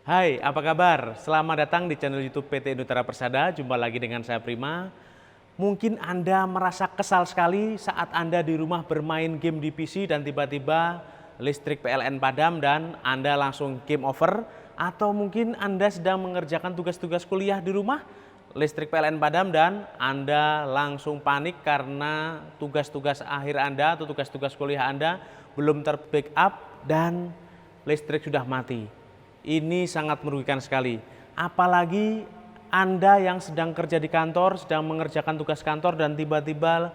Hai, apa kabar? Selamat datang di channel YouTube PT Indotera Persada. Jumpa lagi dengan saya Prima. Mungkin Anda merasa kesal sekali saat Anda di rumah bermain game di PC dan tiba-tiba listrik PLN padam dan Anda langsung game over. Atau mungkin Anda sedang mengerjakan tugas-tugas kuliah di rumah, listrik PLN padam dan Anda langsung panik karena tugas-tugas akhir Anda atau tugas-tugas kuliah Anda belum ter-backup dan listrik sudah mati. Ini sangat merugikan sekali. Apalagi Anda yang sedang kerja di kantor, sedang mengerjakan tugas kantor dan tiba-tiba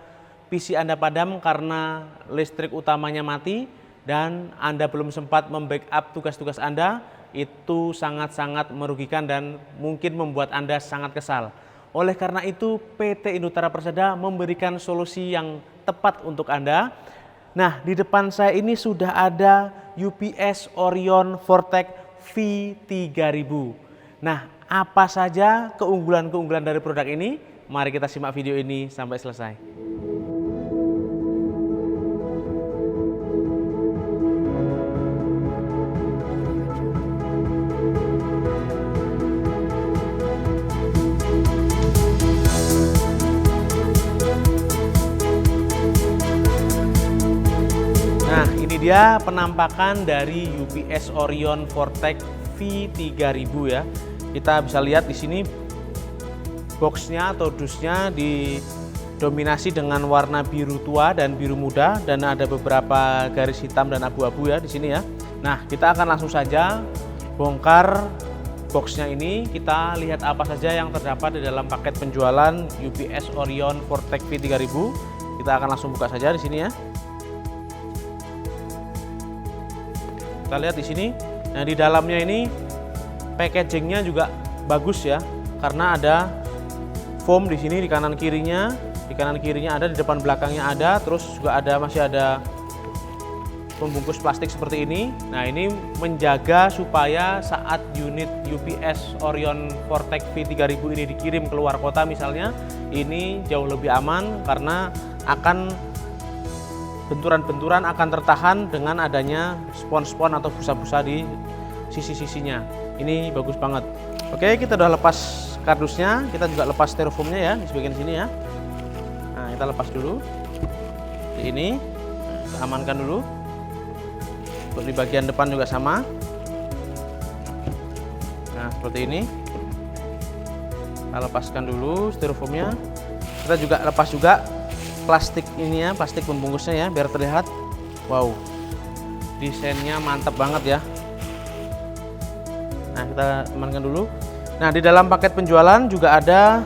PC Anda padam karena listrik utamanya mati dan Anda belum sempat membackup tugas-tugas Anda, itu sangat-sangat merugikan dan mungkin membuat Anda sangat kesal. Oleh karena itu, PT Indotera Persada memberikan solusi yang tepat untuk Anda. Nah, di depan saya ini sudah ada UPS Orion Vortec V3000. Nah, apa saja keunggulan-keunggulan dari produk ini? Mari kita simak video ini sampai selesai. Nah, ini dia penampakan dari UPS Orion Vortec V3000 ya. Kita bisa lihat di sini boxnya atau dusnya didominasi dengan warna biru tua dan biru muda dan ada beberapa garis hitam dan abu-abu ya di sini ya. Nah, kita akan langsung saja bongkar boxnya ini. Kita lihat apa saja yang terdapat di dalam paket penjualan UPS Orion Vortec V3000. Kita akan langsung buka saja di sini ya. Kita lihat di sini. Nah, di dalamnya ini packagingnya juga bagus ya, karena ada foam di sini di kanan kirinya, ada, di depan belakangnya ada, terus juga masih ada pembungkus plastik seperti ini. Nah, ini menjaga supaya saat unit UPS Orion Vortec V3000 ini dikirim keluar kota misalnya, ini jauh lebih aman karena benturan-benturan akan tertahan dengan adanya spon-spon atau busa-busa di sisi-sisinya. Ini bagus banget. Oke, kita udah lepas kardusnya, kita juga lepas styrofoamnya ya di bagian sini ya. Nah, kita lepas dulu. Seperti ini, kita amankan dulu. Untuk di bagian depan juga sama. Nah, seperti ini. Kita lepaskan dulu styrofoamnya. Kita juga lepas juga plastik ini ya, plastik pembungkusnya ya, biar terlihat. Wow, desainnya mantap banget ya. Nah, kita amankan dulu. Nah, di dalam paket penjualan juga ada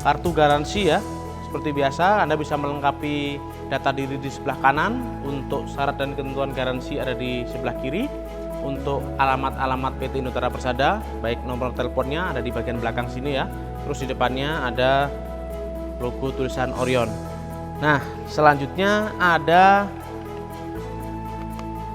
kartu garansi ya. Seperti biasa, Anda bisa melengkapi data diri di sebelah kanan. Untuk syarat dan ketentuan garansi ada di sebelah kiri. Untuk alamat-alamat PT Indotera Persada, baik nomor teleponnya ada di bagian belakang sini ya. Terus di depannya ada logo tulisan Orion. Nah, selanjutnya ada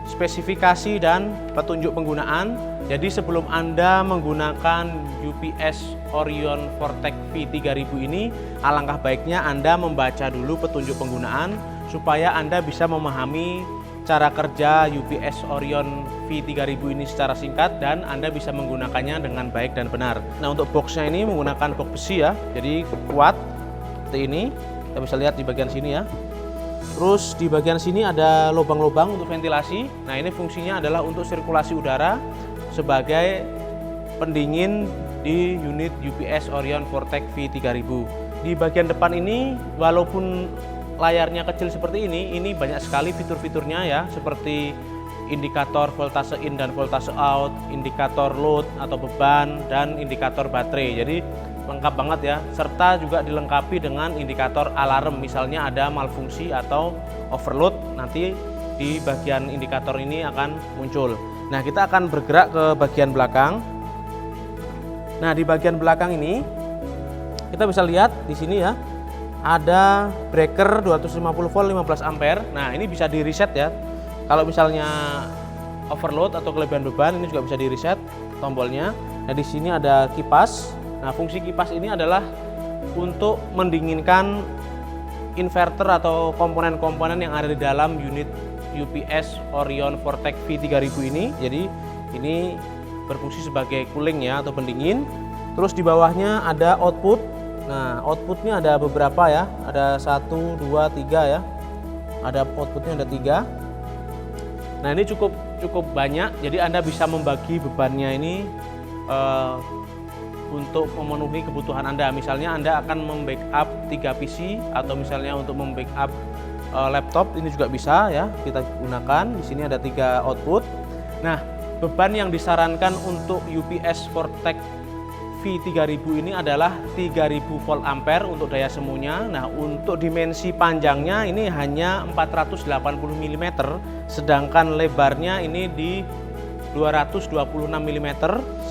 spesifikasi dan petunjuk penggunaan. Jadi sebelum Anda menggunakan UPS Orion Vortec V3000 ini, alangkah baiknya Anda membaca dulu petunjuk penggunaan supaya Anda bisa memahami cara kerja UPS Orion V3000 ini secara singkat dan Anda bisa menggunakannya dengan baik dan benar. Nah, untuk boxnya ini menggunakan box besi ya, jadi kuat seperti ini. Kita bisa lihat di bagian sini ya. Terus di bagian sini ada lubang-lubang untuk ventilasi. Nah, ini fungsinya adalah untuk sirkulasi udara sebagai pendingin di unit UPS Orion Vortec V3000. Di bagian depan ini walaupun layarnya kecil seperti ini banyak sekali fitur-fiturnya ya, seperti indikator voltase in dan voltase out, indikator load atau beban, dan indikator baterai. Jadi lengkap banget ya, serta juga dilengkapi dengan indikator alarm, misalnya ada malfungsi atau overload, nanti di bagian indikator ini akan muncul. Nah, kita akan bergerak ke bagian belakang. Nah, di bagian belakang ini kita bisa lihat di sini ya, ada breaker 250 volt 15 ampere. Nah, ini bisa di reset ya. Kalau misalnya overload atau kelebihan beban, ini juga bisa di reset tombolnya. Nah, di sini ada kipas. Nah, fungsi kipas ini adalah untuk mendinginkan inverter atau komponen-komponen yang ada di dalam unit UPS Orion Vortec V3000 ini. Jadi ini berfungsi sebagai cooling ya, atau pendingin. Terus di bawahnya ada output. Nah, outputnya ada beberapa ya, ada 1, 2, 3 ya. Ada outputnya ada 3. Nah, ini cukup banyak, jadi Anda bisa membagi bebannya ini untuk memenuhi kebutuhan Anda. Misalnya Anda akan membackup 3 PC, atau misalnya untuk membackup laptop, ini juga bisa ya, kita gunakan. Di sini ada 3 output. Nah, beban yang disarankan untuk UPS Vortec V3000 ini adalah 3000 volt ampere untuk daya semunya. Nah, untuk dimensi panjangnya ini hanya 480 mm, sedangkan lebarnya ini di 226 mm,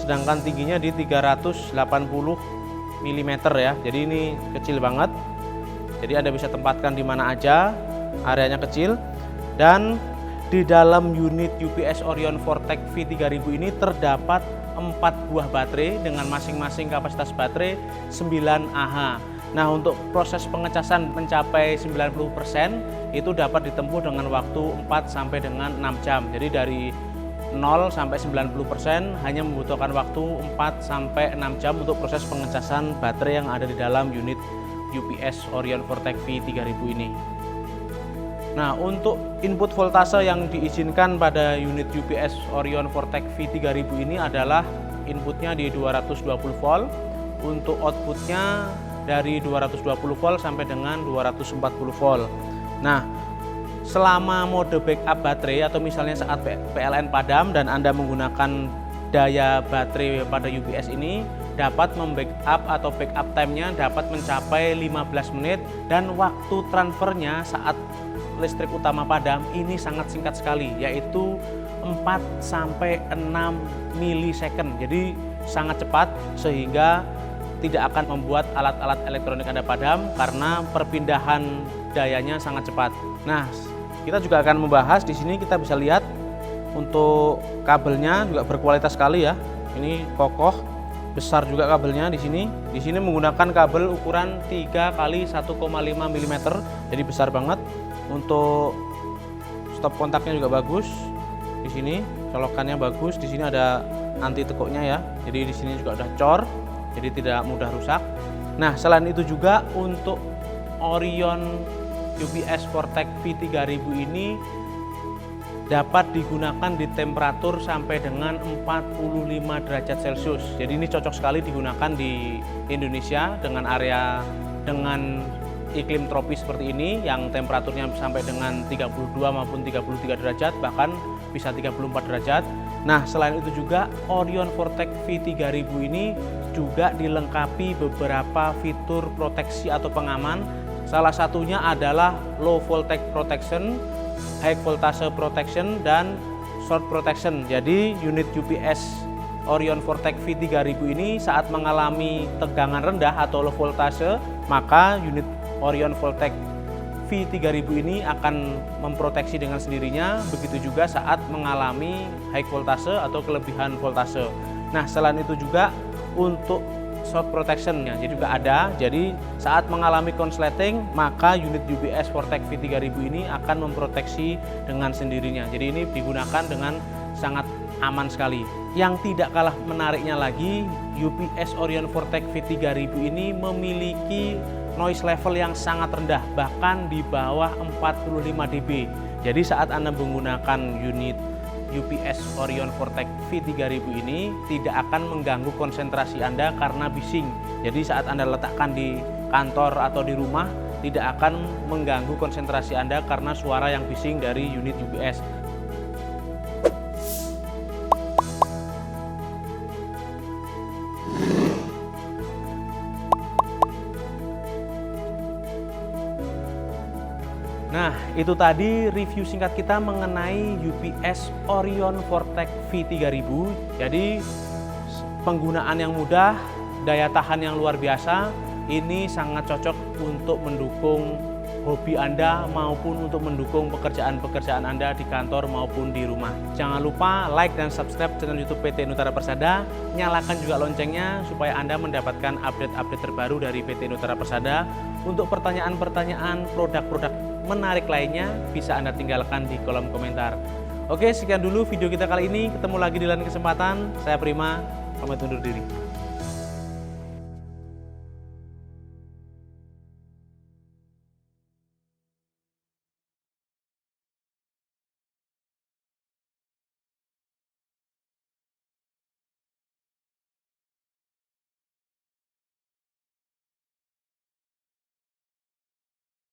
sedangkan tingginya di 380 mm ya. Jadi ini kecil banget. Jadi Anda bisa tempatkan di mana aja, areanya kecil. Dan di dalam unit UPS Orion Vortec V3000 ini terdapat 4 buah baterai dengan masing-masing kapasitas baterai 9 Ah. Nah, untuk proses pengecasan mencapai 90% itu dapat ditempuh dengan waktu 4 sampai dengan 6 jam. Jadi dari 0 sampai 90% hanya membutuhkan waktu 4 sampai 6 jam untuk proses pengecasan baterai yang ada di dalam unit UPS Orion Vortec V3000 ini. Nah, untuk input voltase yang diizinkan pada unit UPS Orion Vortec V3000 ini adalah inputnya di 220 volt, untuk outputnya dari 220 volt sampai dengan 240 volt. Nah, selama mode backup baterai atau misalnya saat PLN padam dan Anda menggunakan daya baterai pada UPS ini, dapat membackup atau backup time-nya dapat mencapai 15 menit, dan waktu transfernya saat listrik utama padam ini sangat singkat sekali, yaitu 4 sampai 6 milisecond. Jadi sangat cepat, sehingga tidak akan membuat alat-alat elektronik Anda padam karena perpindahan dayanya sangat cepat. Nah, kita juga akan membahas di sini. Kita bisa lihat untuk kabelnya juga berkualitas sekali ya. Ini kokoh, besar juga kabelnya di sini. Di sini menggunakan kabel ukuran 3 x 1,5 mm, jadi besar banget. Untuk stop kontaknya juga bagus. Di sini colokannya bagus. Di sini ada anti tekuknya ya. Jadi di sini juga udah cor, jadi tidak mudah rusak. Nah, selain itu juga untuk Orion UPS Vortec V3000 ini dapat digunakan di temperatur sampai dengan 45 derajat Celcius. Jadi ini cocok sekali digunakan di Indonesia dengan area dengan iklim tropis seperti ini yang temperaturnya sampai dengan 32 maupun 33 derajat, bahkan bisa 34 derajat. Nah, selain itu juga Orion Vortec V3000 ini juga dilengkapi beberapa fitur proteksi atau pengaman. Salah satunya adalah low voltage protection, high voltage protection, dan short protection. Jadi unit UPS Orion Vortec V3000 ini saat mengalami tegangan rendah atau low voltage, maka unit Orion Vortec V3000 ini akan memproteksi dengan sendirinya. Begitu juga saat mengalami high voltage atau kelebihan voltase. Nah, selain itu juga untuk short protection-nya juga ada. Jadi saat mengalami konsleting, maka unit UPS Vortec V3000 ini akan memproteksi dengan sendirinya. Jadi ini digunakan dengan sangat aman sekali. Yang tidak kalah menariknya lagi, UPS Orion Vortec V3000 ini memiliki noise level yang sangat rendah, bahkan di bawah 45 dB. Jadi saat Anda menggunakan unit UPS Orion Vortec V3000 ini tidak akan mengganggu konsentrasi Anda karena bising. Jadi saat Anda letakkan di kantor atau di rumah, tidak akan mengganggu konsentrasi Anda karena suara yang bising dari unit UPS. Nah, itu tadi review singkat kita mengenai UPS Orion Vortec V3000. Jadi penggunaan yang mudah, daya tahan yang luar biasa, ini sangat cocok untuk mendukung hobi Anda maupun untuk mendukung pekerjaan-pekerjaan Anda di kantor maupun di rumah. Jangan lupa like dan subscribe channel YouTube PT Nutara Persada, nyalakan juga loncengnya supaya Anda mendapatkan update-update terbaru dari PT Nutara Persada. Untuk pertanyaan-pertanyaan produk-produk menarik lainnya bisa Anda tinggalkan di kolom komentar. Oke, sekian dulu video kita kali ini. Ketemu lagi di lain kesempatan. Saya Prima, pamit undur diri.